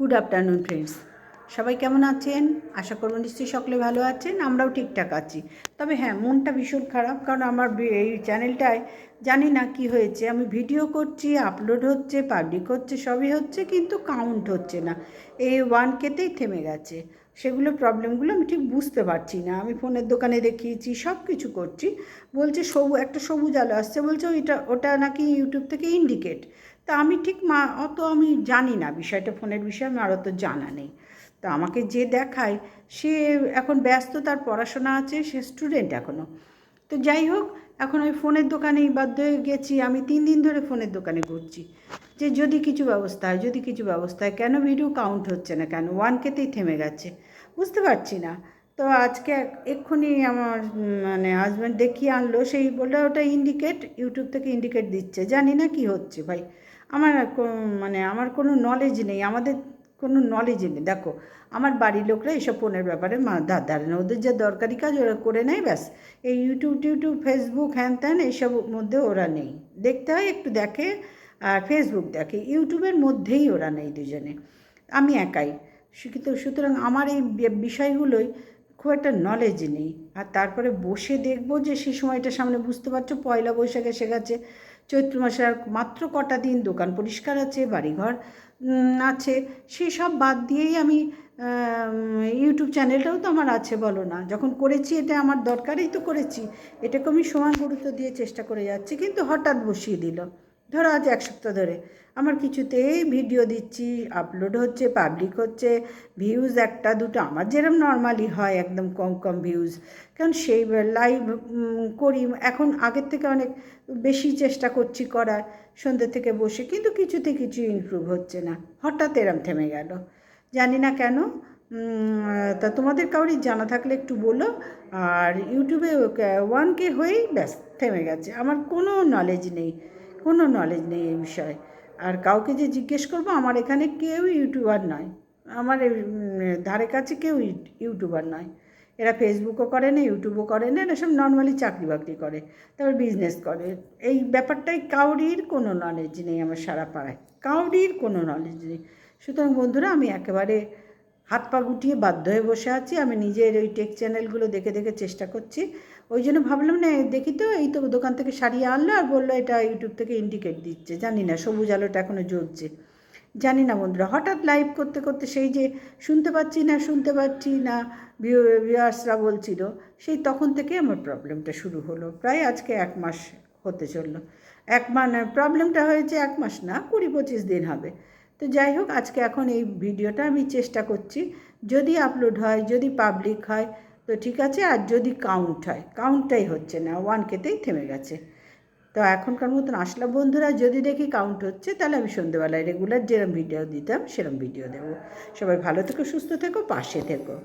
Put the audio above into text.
Good afternoon friends, সবাই কেমন আছেন? আশা করব নিশ্চয়ই সকলে ভালো আছেন। আমরাও ঠিকঠাক আছি। তবে হ্যাঁ, মনটা ভীষণ খারাপ, কারণ আমার এই চ্যানেলটায় জানি না কি হয়েছে। আমি ভিডিও করছি, আপলোড হচ্ছে, পাবলিক হচ্ছে, সবই হচ্ছে, কিন্তু কাউন্ট হচ্ছে না। এই 1Kতেই থেমে গেছে। সেগুলো প্রবলেমগুলো আমি ঠিক বুঝতে পারছি না। আমি ফোনের দোকানে দেখিয়েছি, সব কিছু করছি, বলছে একটা সবুজ আলো আসছে, বলছে ওটা নাকি ইউটিউব থেকে ইন্ডিকেট। তা আমি ঠিক অত আমি জানি না বিষয়টা, ফোনের বিষয়ে আমার অত জানা নেই। তা আমাকে যে দেখায় সে এখন ব্যস্ত, তার পড়াশোনা আছে, সে স্টুডেন্ট এখনও। তো যাই হোক, এখন ওই ফোনের দোকানেই বাধ্য হয়ে গেছি। আমি 3 দিন ধরে ফোনের দোকানে ঘুরছি যে যদি কিছু ব্যবস্থা হয়, যদি কিছু ব্যবস্থা হয়। কেন ভিডিও কাউন্ট হচ্ছে না, কেন 1Kতেই থেমে গেছে, বুঝতে পারছি না। তো আজকে এক্ষুনি আমার মানে হাজব্যান্ড দেখিয়ে আনলো, সেই বললো ওটা ইন্ডিকেট, ইউটিউব থেকে ইন্ডিকেট দিচ্ছে। জানি না কি হচ্ছে ভাই। আমার মানে আমার কোনো নলেজ নেই, আমাদের কোনো নলেজই নেই। দেখো, আমার বাড়ির লোকরা এইসব ফোনের ব্যাপারে ধার ধারে না, ওদের যে দরকারি কাজ ওরা করে নেয়, ব্যাস। এই ইউটিউব ফেসবুক হ্যান ত্যান এইসব মধ্যে ওরা নেই। দেখতে হয় একটু দেখে, আর ফেসবুক দেখে, ইউটিউবের মধ্যেই ওরা নেই দুজনে। আমি একাই। সুতরাং আমার এই বিষয়গুলোই খুব একটা নলেজ নেই। আর তারপরে বসে দেখবো যে সেই সময়টা সামনে, বুঝতে পারছো, পয়লা বৈশাখ এসে গেছে। চৈত্র মাসে আর মাত্র কটা দিন, দোকান পরিষ্কার আছে, বাড়িঘর আছে, সেসব বাদ দিয়েই আমি ইউটিউব চ্যানেলটাও তো আমার আছে, বলো না? যখন করেছি এটা আমার দরকারেই তো করেছি, এটাকে আমি সমান গুরুত্ব দিয়ে চেষ্টা করে যাচ্ছি, কিন্তু হঠাৎ বসিয়ে দিল। ধরো আজ 1 সপ্তাহ ধরে আমার কিছুতেই ভিডিও দিচ্ছি, আপলোড হচ্ছে, পাবলিক হচ্ছে, ভিউজ একটা দুটো আমার যেরকম নর্মালি হয়, একদম কম কম ভিউজ। কারণ সেই লাইভ করি এখন, আগের থেকে অনেক বেশি চেষ্টা করছি করার, সন্ধ্যে থেকে বসে, কিন্তু কিছুতে কিছু ইমপ্রুভ হচ্ছে না। হঠাৎ এরম থেমে গেল, জানি না কেন। তা তোমাদের কাউরি জানা থাকলে একটু বলো। আর ইউটিউবে 1K হয়েই ব্যাস থেমে গেছে। আমার কোনো নলেজ নেই, কোনো নলেজ নেই এই বিষয়ে। আর কাউকে যে জিজ্ঞেস করবো, আমার এখানে কেউ ইউটিউবার নয়, আমার ধারে কাছে কেউ ইউটিউবার নয়। এরা ফেসবুকও করে না, ইউটিউবও করে না, এরা সব নর্মালি চাকরি বাকরি করে, তারপর বিজনেস করে। এই ব্যাপারটাই কাউরির কোনো নলেজ নেই আমার সারা পাড়ায়, কাউরির কোনো নলেজ নেই। সুতরাং বন্ধুরা, আমি একেবারে হাত পা গুটিয়ে বাধ্য হয়ে বসে আছি। আমি নিজের ওই টেক চ্যানেলগুলো দেখে দেখে চেষ্টা করছি। ওই জন্য ভাবলাম না, দেখি তো, এই তো দোকান থেকে সারিয়ে আনলো আর বললো এটা ইউটিউব থেকে ইন্ডিকেট দিচ্ছে। জানি না, সবুজ আলোটা এখনও জ্বলছে। জানি না বন্ধুরা, হঠাৎ লাইভ করতে করতে সেই যে শুনতে পাচ্ছি না ভিউয়ার্সরা বলছিল, সেই তখন থেকে আমার প্রবলেমটা শুরু হলো। প্রায় আজকে 1 মাস হতে চললো। মানে প্রবলেমটা হয়েছে 1 মাস না, 20-25 দিন হবে। তো যাই হোক, আজকে এখন এই ভিডিওটা আমি চেষ্টা করছি, যদি আপলোড হয়, যদি পাবলিক হয় তো ঠিক আছে, আর যদি কাউন্ট হয়, কাউন্টটাই হচ্ছে না, 1Kতেই থেমে গেছে। তো এখনকার মতন আসলাম বন্ধুরা, যদি দেখি কাউন্ট হচ্ছে তাহলে আমি সন্ধ্যেবেলায় রেগুলার যেরকম ভিডিও দিতাম সেরকম ভিডিও দেবো। সবাই ভালো থেকো, সুস্থ থেকো, পাশে থেকো।